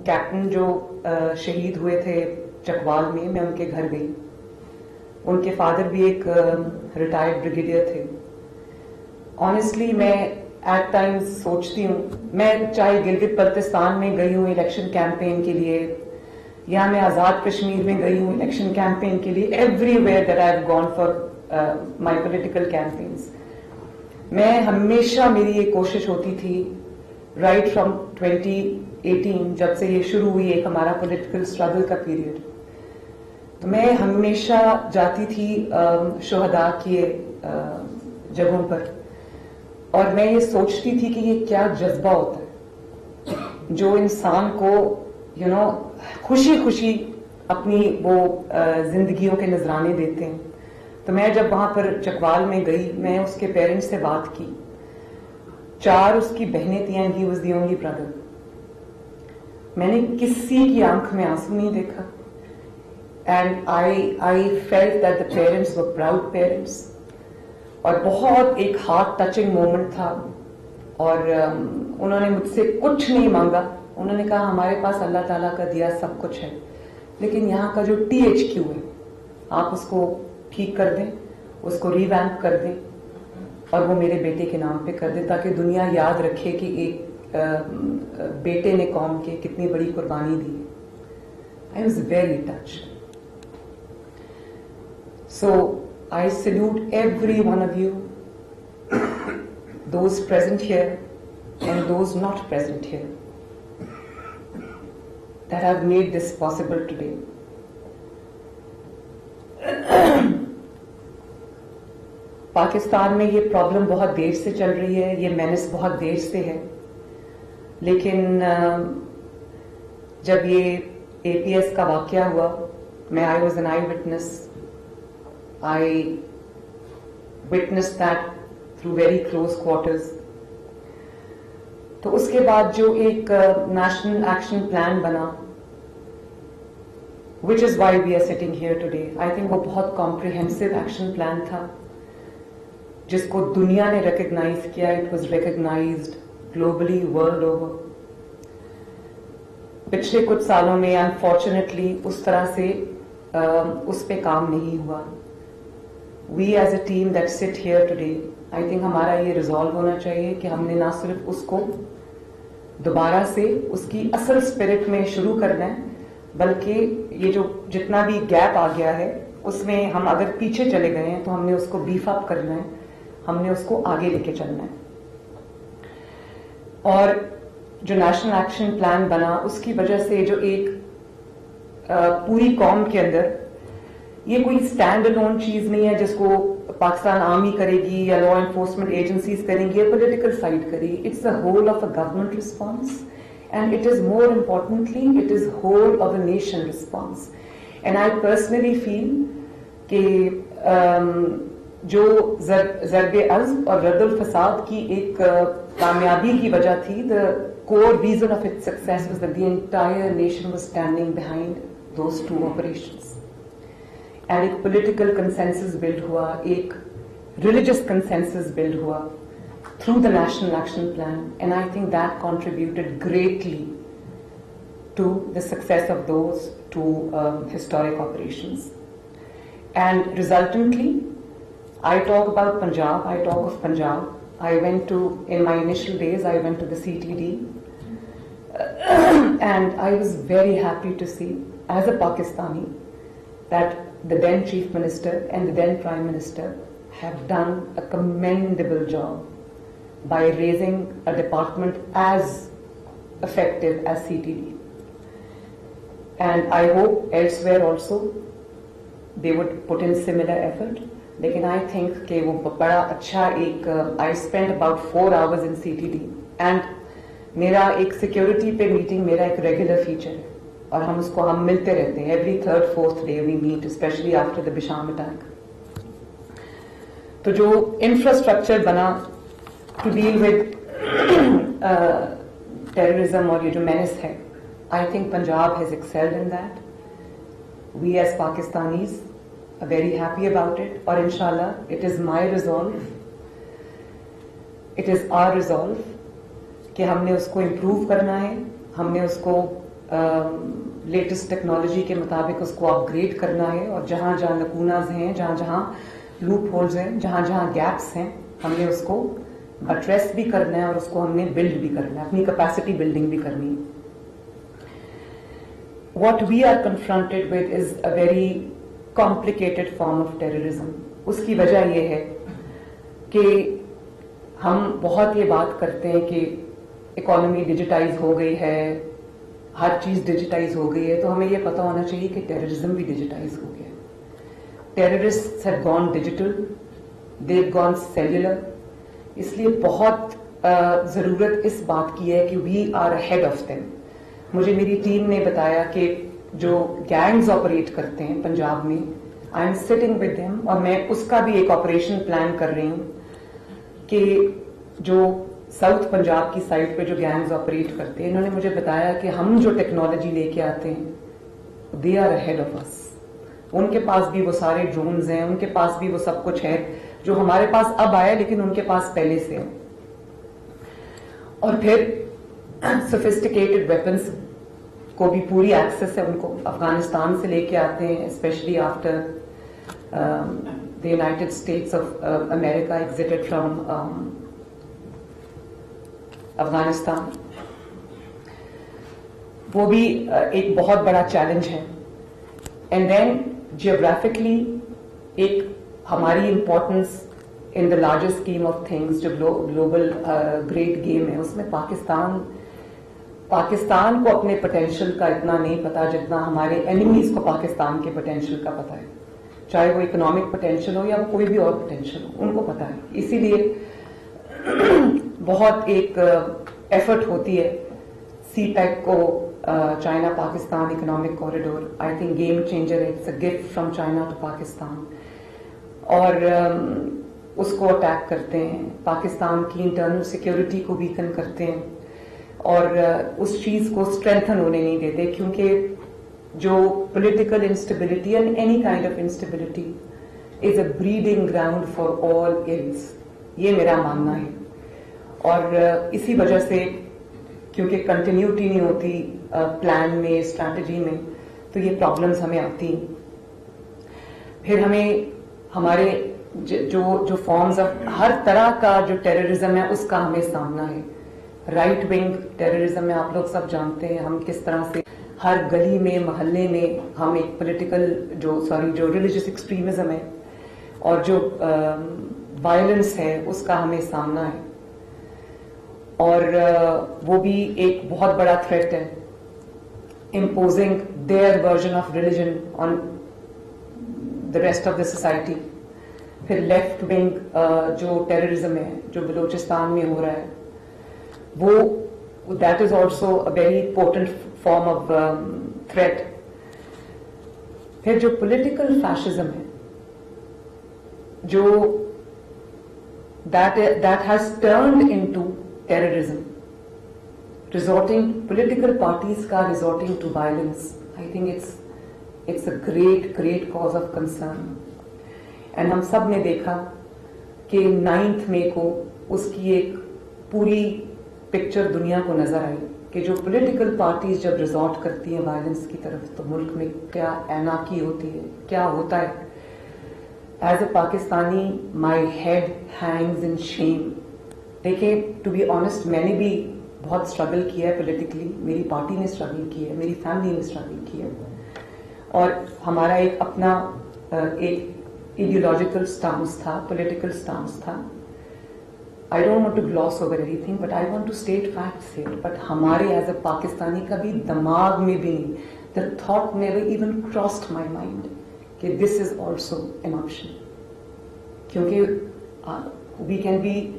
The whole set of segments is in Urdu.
کیپٹن جو شہید ہوئے تھے چکوال میں ان کے گھر گئی. ان کے فادر بھی ایک ریٹائرڈ بریگیڈیئر تھے. آنیسٹلی میں ایٹ ٹائمز سوچتی ہوں, میں چاہے گلگت بلتستان میں گئی ہوں الیکشن کیمپین کے لیے, یا میں آزاد کشمیر میں گئی ہوں الیکشن کیمپین کے لیے, everywhere that I have gone for my political campaigns, میں ہمیشہ میری یہ کوشش ہوتی تھی رائٹ فرام 2018 جب سے یہ شروع ہوئی ایک ہمارا پولیٹیکل اسٹرگل کا پیریڈ, تو میں ہمیشہ جاتی تھی شہداء کی جگہوں پر, اور میں یہ سوچتی تھی کہ یہ کیا جذبہ ہوتا ہے جو انسان کو خوشی خوشی اپنی وہ زندگیوں کے نذرانے دیتے ہیں. تو میں جب وہاں پر چکوال میں گئی, میں اس کے پیرنٹس سے بات کی, 4 اس کی بہنیں تھیں, and he was the only brother. میں نے کسی کی آنکھ میں آنسو نہیں دیکھا, and I felt that the parents were proud parents, اور بہت ایک ہارٹ ٹچنگ مومنٹ تھا. اور انہوں نے مجھ سے کچھ نہیں مانگا, انہوں نے کہا ہمارے پاس اللہ تعالیٰ کا دیا سب کچھ ہے, لیکن یہاں کا جو THQ ہے آپ اس کو ٹھیک کر دیں, اس کو ریویمپ کر دیں, اور وہ میرے بیٹے کے نام پہ کر دیں, تاکہ دنیا یاد رکھے کہ ایک بیٹے نے قوم کے کتنی بڑی قربانی دی. I was very touched. So I salute every one of you, those present here and those not present here, that have made this possible today. Pakistan میں یہ پرابلم بہت دیر سے چل رہی ہے, یہ مینس بہت دیر سے ہے, لیکن جب یہ APS کا واقعہ ہوا, میں I was an eyewitness. I witnessed that through very close quarters. تو اس کے بعد جو ایک نیشنل ایکشن پلان بنا, which is why we are sitting here today, I think وہ بہت comprehensive ایکشن پلان تھا جس کو دنیا نے ریکگنائز کیا. It was recognized globally, world over. پچھلے کچھ سالوں میں انفارچونیٹلی اس طرح سے اس پہ کام نہیں ہوا. We as a team that sit here today, I think ہمارا یہ ریزالو ہونا چاہیے کہ ہم نے نہ صرف اس کو دوبارہ سے اس کی اصل اسپرٹ میں شروع کرنا ہے, بلکہ یہ جو جتنا بھی گیپ آ گیا ہے اس میں ہم اگر پیچھے چلے گئے ہیں تو ہم نے اس کو بیف اپ کرنا ہے, ہم نے اس کو آگے لے کے چلنا ہے. اور جو نیشنل ایکشن پلان بنا, اس کی وجہ سے جو ایک پوری قوم کے اندر, یہ کوئی اسٹینڈ الون چیز نہیں ہے جس کو پاکستان آرمی کرے گی یا لا انفورسمنٹ ایجنسیز کریں گی یا پولیٹیکل سائڈ کرے گی. It's a whole of a government response, and it is more importantly it is whole of a nation response. And I personally feel کہ جو ضرب عزم اور رد الفساد کی ایک کامیابی کی وجہ تھی, the core reason of its success was that the entire nation was standing behind those 2 operations. And ایک political consensus build ہوا, ایک religious consensus build ہوا through the National Action Plan, and I think that contributed greatly to the success of those 2 historic operations. And resultantly, I talk about Punjab, I talk of Punjab. I went to, in my initial days, I went to the CTD, and I was very happy to see, as a Pakistani, that the then Chief Minister and the then Prime Minister have done a commendable job by raising a department as effective as CTD. And I hope elsewhere also they would put in similar effort. لیکن آئی تھنک کہ وہ بڑا اچھا ایک I spend about 4 hours in CTD, and میرا ایک سیکورٹی پہ میٹنگ میرا ایک ریگولر فیچر ہے, اور ہم اس کو ہم ملتے رہتے ہیں every 3rd 4th day we meet, especially after the Bisham attack. تو جو انفراسٹرکچر بنا ٹو ڈیل ود ٹیررزم اور یہ جو مینس ہے, I think Punjab has excelled in that. We as Pakistanis very happy about it, اور انشاءاللہ it is my resolve, it is our resolve کہ ہم نے اس کو امپروو کرنا ہے, ہم نے اس کو لیٹسٹ ٹیکنالوجی کے مطابق اس کو اپ گریڈ کرنا ہے, اور جہاں جہاں لکوناز ہیں, جہاں جہاں لوپ ہولز ہیں, جہاں جہاں گیپس ہیں, ہم نے اس کو ایڈریس بھی کرنا ہے اور اس کو ہم نے بلڈ بھی کرنا ہے, اپنی کیپیسٹی بلڈنگ بھی کرنی ہے. What we are confronted with is a very complicated form of terrorism. اس کی وجہ یہ ہے کہ ہم بہت یہ بات کرتے ہیں کہ اکانومی ڈیجیٹائز ہو گئی ہے, ہر چیز ڈیجیٹائز ہو گئی ہے, تو ہمیں یہ پتہ ہونا چاہیے کہ ٹیررزم بھی ڈیجیٹائز ہو گیا. Terrorist have gone digital, they have gone cellular. اس لیے بہت ضرورت اس بات کی ہے کہ we are ahead of them. مجھے میری ٹیم نے بتایا کہ جو گینگز آپریٹ کرتے ہیں پنجاب میں, I am sitting with them, اور میں اس کا بھی ایک آپریشن پلان کر رہی ہوں کہ جو ساؤتھ پنجاب کی سائڈ پہ جو گینگز آپریٹ کرتے ہیں, انہوں نے مجھے بتایا کہ ہم جو ٹیکنالوجی لے کے آتے ہیں دے آر اہیڈ آف اس. ان کے پاس بھی وہ سارے ڈرونز ہیں, ان کے پاس بھی وہ سب کچھ ہے جو ہمارے پاس اب آیا لیکن ان کے پاس پہلے سے ہے. اور پھر سوفسٹیکیٹڈ ویپنس کو بھی پوری ایکسس ہے, ان کو افغانستان سے لے کے آتے ہیں, especially after the United States of America exited from Afghanistan. وہ بھی ایک بہت بڑا چیلنج ہے. اینڈ دین جیوگرافکلی ایک ہماری importance in the largest scheme of things جو گلوبل گریٹ گیم ہے, اس میں پاکستان کو اپنے پوٹینشیل کا اتنا نہیں پتا جتنا ہمارے اینیمیز کو پاکستان کے پوٹینشیل کا پتا ہے, چاہے وہ اکنامک پوٹینشیل ہو یا وہ کوئی بھی اور پوٹینشیل ہو, ان کو پتا ہے. اسی لیے بہت ایک ایفرٹ ہوتی ہے سی پیک کو, China Pakistan economic corridor, I think game changer ہے, it's a gift from China to Pakistan. اور اس کو اٹیک کرتے ہیں, پاکستان کی انٹرنل سیکیورٹی کو ویکن کرتے ہیں, اور اس چیز کو اسٹرینتھن ہونے نہیں دیتے, کیونکہ جو political instability and any kind of instability is a breeding ground for all else, یہ میرا ماننا ہے. اور اسی وجہ سے کیونکہ کنٹینیوٹی نہیں ہوتی پلان میں, اسٹریٹجی میں, تو یہ پرابلمس ہمیں آتی ہیں. پھر ہمیں ہمارے جو فارمز آف ہر طرح کا جو ٹیررزم ہے اس کا ہمیں سامنا ہے. رائٹ ونگ ٹیررزم میں آپ لوگ سب جانتے ہیں ہم کس طرح سے ہر گلی میں محلے میں ہم ایک پولیٹیکل جو ریلیجس ایکسٹریمزم ہے اور جو وائلنس ہے اس کا ہمیں سامنا ہے. اور وہ بھی ایک بہت بڑا تھریٹ ہے, imposing their version of religion on the rest of the society. پھر لیفٹ ونگ جو ٹیررزم ہے جو بلوچستان میں ہو رہا ہے, وہ that is also a very important form of threat. پھر جو پولیٹیکل فیشزم ہے جو that has turned into terrorism, political parties ka resorting to violence. I think it's a great cause of concern. And ہم سب نے دیکھا کہ 9 مئی کو اس کی ایک پوری پکچر دنیا کو نظر آئی کہ جو پولیٹیکل پارٹیز جب ریزورٹ کرتی ہیں وائلنس کی طرف تو ملک میں کیا اینارکی ہوتی ہے, کیا ہوتا ہے. As a Pakistani my head hangs in shame. دیکھیں ٹو بی آنےسٹ میں نے بھی بہت اسٹرگل کیا ہے پولیٹیکلی, میری پارٹی نے اسٹرگل کی ہے, میری فیملی نے اسٹرگل کی ہے, اور ہمارا ایک اپنا ایک ایڈیولوجیکل سٹانس تھا, پولیٹیکل سٹانس تھا. I don't want to gloss over anything, but I want to state facts here. But ہمارے ایز اے پاکستانی کا بھی دماغ میں بھی نہیں, the thought never even crossed my mind کہ this is also an option. کیونکہ we can be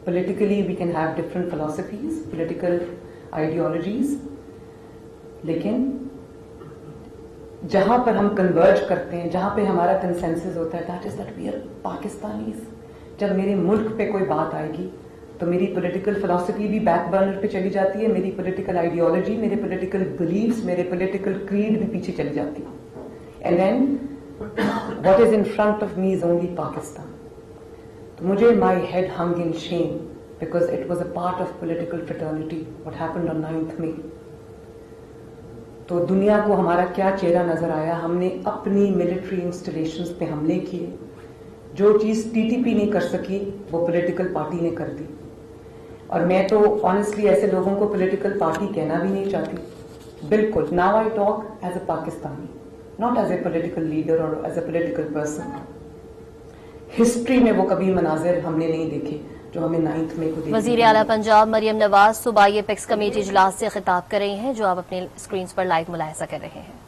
politically, we can have different philosophies, political ideologies, لیکن جہاں پر ہم کنورج کرتے ہیں, جہاں پہ ہمارا کنسنسس ہوتا ہے, that is that we are Pakistanis. جب میرے ملک پہ کوئی بات آئے گی تو میری پولیٹیکل فلسفی بھی بیک برنر پہ چلی جاتی ہے, میری پولیٹیکل آئیڈیالوجی, میرے پولیٹیکل بلیفس, میرے پولیٹیکل کریڈ بھی پیچھے چلی جاتی ہے. And then what is in front of me is only Pakistan. تو مجھے my head hung in shame because it was a part of political fraternity what happened on 9 May. تو دنیا کو ہمارا کیا چہرہ نظر آیا. ہم نے اپنی ملٹری انسٹالیشنز پہ حملے کیے. جو چیز ٹی ٹی پی نہیں کر سکی وہ پولیٹیکل پارٹی نے کر دی. اور میں تو آنیسٹلی ایسے لوگوں کو پولیٹیکل پارٹی کہنا بھی نہیں چاہتی. بالکل. Now I talk as a Pakistani, not as a political leader اور as a political person. History میں وہ کبھی مناظر ہم نے نہیں دیکھے جو ہمیں 9 مئی کو دیکھے. وزیر اعلیٰ پنجاب مریم نواز صوبائی اپیکس کمیٹی اجلاس سے خطاب کر رہی ہیں جو آپ اپنے اسکرینز پر لائیو ملاحظہ کر رہے ہیں.